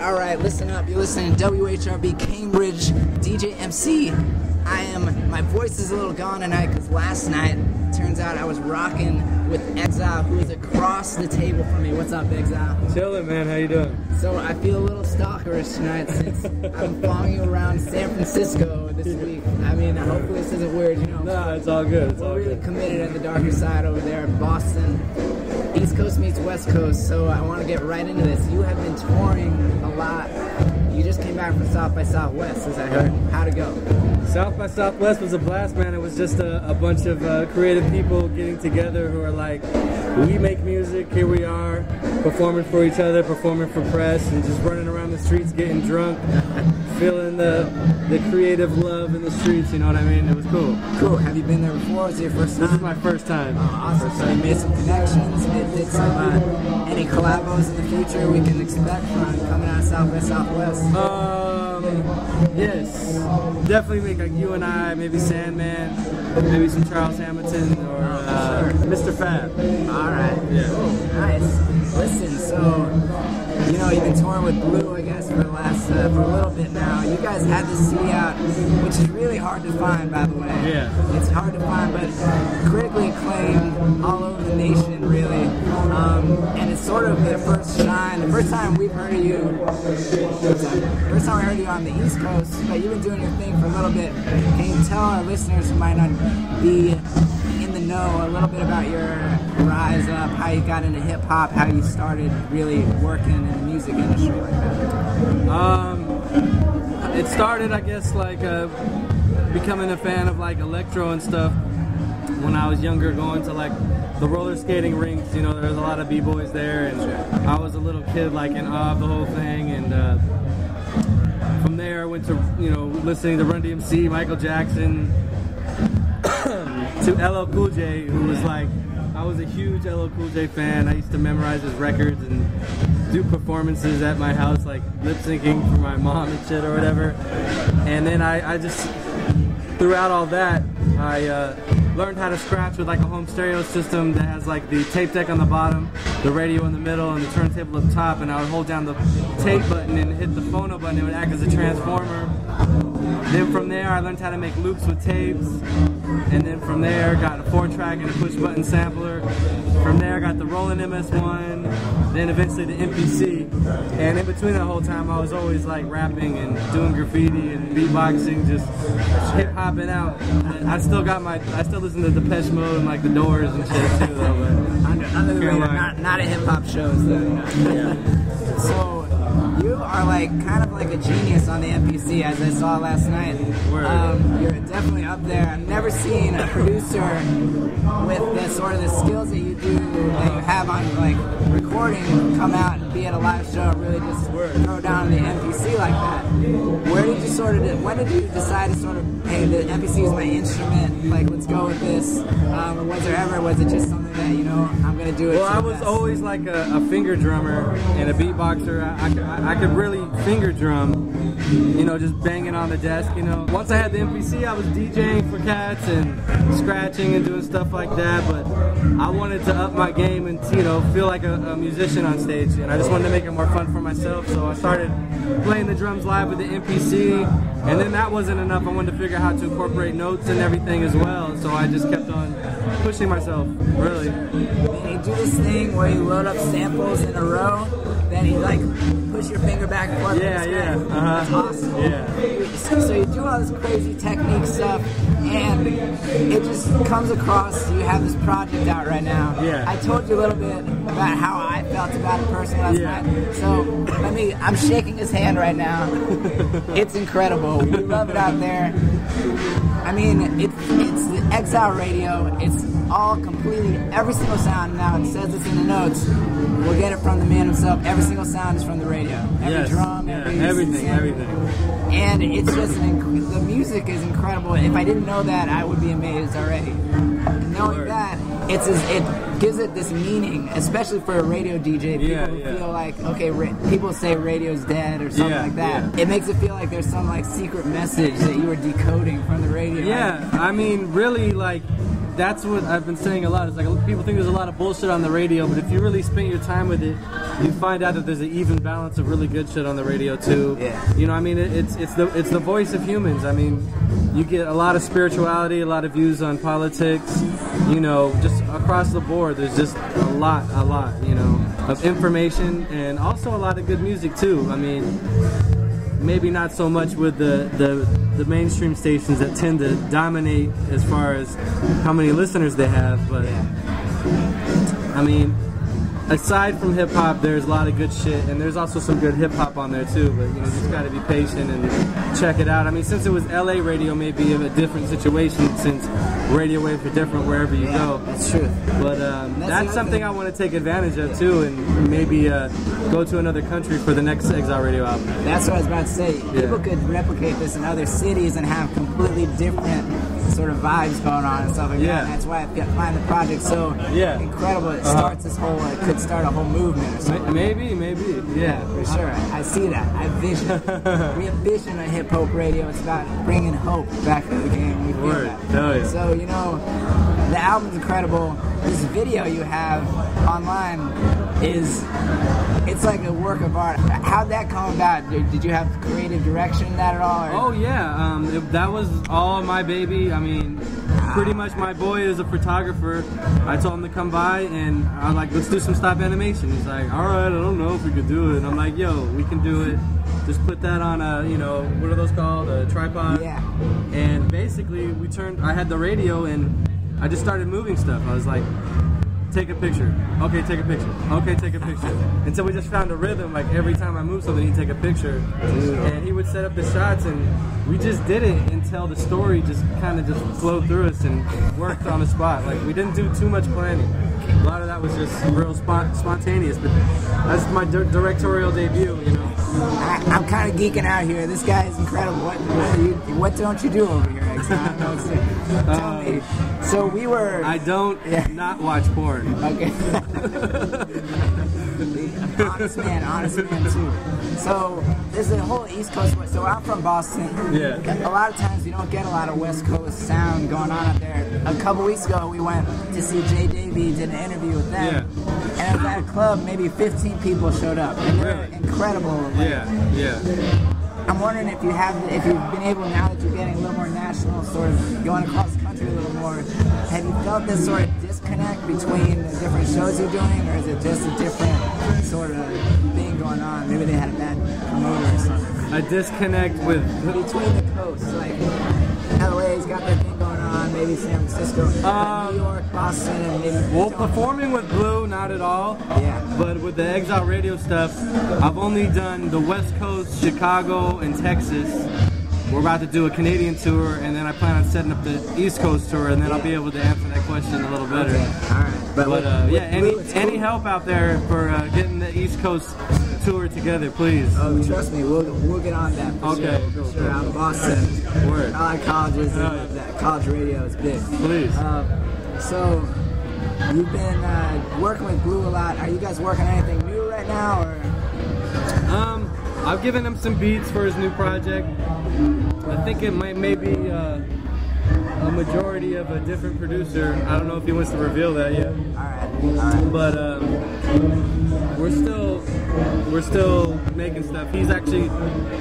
Alright, listen up. You're listening to WHRB Cambridge, DJ MC. My voice is a little gone tonight because last night, turns out I was rocking with Exile, who is across the table from me. What's up, Exile? Chillin', man. How you doing? So I feel a little stalkerish tonight since I'm following you around San Francisco this week. I mean, hopefully this isn't weird, you know. Nah, it's all good. It's all We're really good. committed at the darker side over there in Boston. East Coast meets West Coast, so I want to get right into this. You have been touring a lot. You just came back from South by Southwest, as I heard. How'd it go? South by Southwest was a blast, man. It was just a bunch of creative people getting together who are like, we make music, here we are, performing for each other, performing for press, and just running around the streets getting drunk, feeling the creative love in the streets, you know what I mean? It was cool. Cool. Have you been there before? Was it your first time? This is my first time. Oh, awesome. So you made some connections, did some, any collabos in the future we can expect from coming out of South by Southwest? Yes. Definitely make like you and I, maybe Sandman, maybe some Charles Hamilton, or Mr. Fab. Alright. Yeah. Cool. Nice. Listen, so, you know, you've been touring with Blue, I guess, for the last, for a little bit now. You guys had this CD out, which is really hard to find, by the way. Yeah. It's hard to find, but critically acclaimed all over the nation, really. And it's sort of the first shine. The first time we've heard of you, first time we heard you on the East Coast, but you've been doing your thing for a little bit. Can you tell our listeners who might not be in the know a little bit about your rise up, how you got into hip hop, how you started really working in the music industry like that? It started, I guess, like becoming a fan of like electro and stuff when I was younger, going to like the roller skating rinks. You know, there was a lot of b-boys there, and I was a little kid like in awe of the whole thing. And from there, I went to, you know, listening to Run DMC, Michael Jackson, to LL Cool J, who was like, I was a huge LL Cool J fan. I used to memorize his records and do performances at my house, like lip syncing for my mom and shit or whatever. And then I just, throughout all that, I learned how to scratch with like a home stereo system that has like the tape deck on the bottom, the radio in the middle, and the turntable up top. And I would hold down the tape button and hit the phono button. It would act as a transformer. Then from there, I learned how to make loops with tapes. And then from there, got a 4-track and a push-button sampler. From there, I got the Roland MS-1, then eventually the MPC. And in between that whole time, I was always like rapping and doing graffiti and beatboxing, just hip-hopping out. I still listen to Depeche Mode and like the Doors and shit too, though. But Under the radar, not at hip-hop shows, though. You know? Yeah. So, you are like kind of like a genius on the MPC, as I saw last night. You're definitely up there. I've never seen a producer with the sort of the skills that you do, that you have on like recording, come out and be at a live show and really just throw down the MPC like that. Where did you when did you decide to sort of, hey, the MPC is my instrument, like let's go with this? Or was it just something that, you know, I'm gonna do it? Well, I was always like a finger drummer and a beatboxer. I could really finger drum, you know, just banging on the desk, you know. Once I had the MPC, I was DJing for cats and scratching and doing stuff like that, but I wanted to up my game and, you know, feel like a musician on stage, and I just wanted to make it more fun for myself, so I started playing the drums live with the MPC, and then that wasn't enough. I wanted to figure out how to incorporate notes and everything as well, so I just kept on pushing myself, really. And you do this thing where you load up samples in a row, then you like push your finger back and forth. Yeah. That's awesome. Yeah. So you do all this crazy technique stuff, and it just comes across. You have this project out right now. Yeah. I told you a little bit about how I felt about it personally last night. So I'm shaking his hand right now. It's incredible. We love it out there. I mean, it's the Exile radio. It's all completely, every single sound now, it says it's in the notes. We'll get it from the man himself. Every single sound is from the radio. Every drum, everything. And it's just, the music is incredible. If I didn't know that, I would be amazed already. Knowing that, it gives it this meaning, especially for a radio DJ. People who feel like, okay, people say radio's dead or something like that. It makes it feel like there's some like secret message that you were decoding from the radio. Yeah, I mean, really, like, that's what I've been saying a lot. It's like people think there's a lot of bullshit on the radio, but if you really spend your time with it, you find out that there's an even balance of really good shit on the radio too. Yeah. You know, I mean, it's the voice of humans. I mean, you get a lot of spirituality, a lot of views on politics. You know, just across the board, there's just a lot, you know, of information and also a lot of good music too. I mean, maybe not so much with the mainstream stations that tend to dominate as far as how many listeners they have, but I mean, aside from hip hop, there's a lot of good shit, and there's also some good hip hop on there too. But you know, you just got to be patient and check it out. I mean, since it was LA radio, maybe a different situation since radio waves are different wherever you go. That's true. But that's something I want to take advantage of too, and maybe go to another country for the next Exile Radio album. That's what I was about to say. People could replicate this in other cities and have completely different sort of vibes going on and stuff like that. And that's why I find the project so incredible. It starts this whole, it could start a whole movement or something. Maybe, yeah. For sure. I see that. I vision. We envision a hip hop radio. It's about bringing hope back to the game. We feel that. Hell yeah. So, you know, the album's incredible. This video you have online it's like a work of art. How'd that come about? Did you have creative direction in that at all? Or? Oh yeah, that was all my baby. I mean, pretty much my boy is a photographer. I told him to come by and I was like, let's do some stop animation. He's like, all right, I don't know if we could do it. And I'm like, yo, we can do it. Just put that on a, you know, what are those called? A tripod. Yeah. And basically I had the radio and I just started moving stuff. I was like, take a picture. Okay, take a picture. Okay, take a picture. Until we just found a rhythm. Like every time I moved something, he'd take a picture, and he would set up the shots, and we just did it until the story just kind of just flowed through us and worked on the spot. Like we didn't do too much planning. A lot of that was just real spontaneous. But that's my directorial debut, you know. I'm kind of geeking out here. This guy is incredible. What don't you do over here, Exile? Tell me. So we were. I don't not watch porn. Okay. honest man too. So there's a whole East Coast. So I'm from Boston. Yeah. A lot of times you don't get a lot of West Coast sound going on out there. A couple weeks ago we went to see Jay Davey, did an interview with them. Yeah. And at that club, maybe 15 people showed up. And they're incredible. Yeah. I'm wondering if you've been able, now that you're getting a little more national, sort of going across the country a little more, have you felt this sort of disconnect between the different shows you're doing, or is it just a different sort of thing going on? Maybe they had a bad promoter or something. A disconnect with between the coasts, like LA's got their thing going on, maybe San Francisco, New York, Boston, and maybe. Well, performing with Blue, not at all. Yeah. But with the Exile Radio stuff, I've only done the West Coast, Chicago, and Texas. We're about to do a Canadian tour, and then I plan on setting up the East Coast tour, and then I'll be able to answer that question a little better. Okay. All right. But any help out there for getting the East Coast tour together, please. Oh, trust me, we'll get on that. Okay. Sure. Sure. Out of Boston. Word. I like colleges. I love that. College radio is big. Please. So you've been working with Blue a lot. Are you guys working on anything new right now, or? I've given him some beats for his new project. I think it may be a majority of a different producer. I don't know if he wants to reveal that yet. All right. But we're still making stuff. He's actually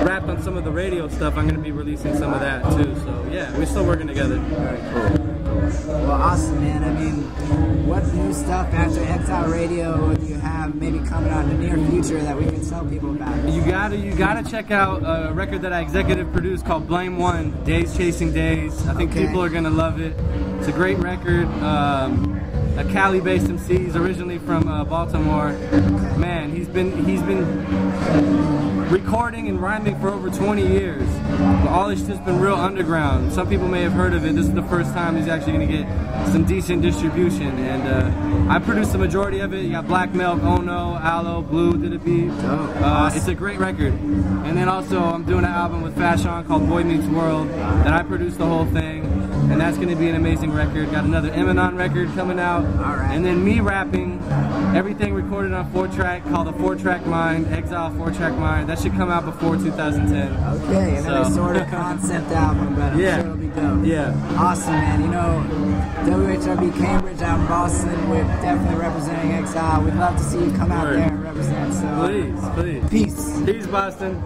rapped on some of the radio stuff. I'm going to be releasing some of that too. So yeah, we're still working together. Very cool. Well, awesome, man. I mean, what new stuff after Exile Radio do you have maybe coming out in the near future that we can tell people about? You gotta check out a record that I executive produced called Blame One, Days Chasing Days. I think people are gonna love it. It's a great record. A Cali-based MC. He's originally from Baltimore. Man, he's been recording and rhyming for over 20 years. But all this shit's been real underground. Some people may have heard of it. This is the first time he's actually going to get some decent distribution. And I produced the majority of it. You got Black Milk, Oh No, Aloe, Blue did a beat. It's a great record. And then also I'm doing an album with Fashion called Boy Meets World that I produced the whole thing. and that's going to be an amazing record. Got another Eminem record coming out. All right. And then me rapping, everything recorded on 4-track, called the 4-Track Mind, Exile 4-Track Mind. That should come out before 2010. Okay, another sort of concept album, but I'm sure it'll be dope. Yeah. Awesome, man. You know, WHRB Cambridge out in Boston, we're definitely representing Exile. We'd love to see you come out there and represent. So, please. Peace. Peace, Boston.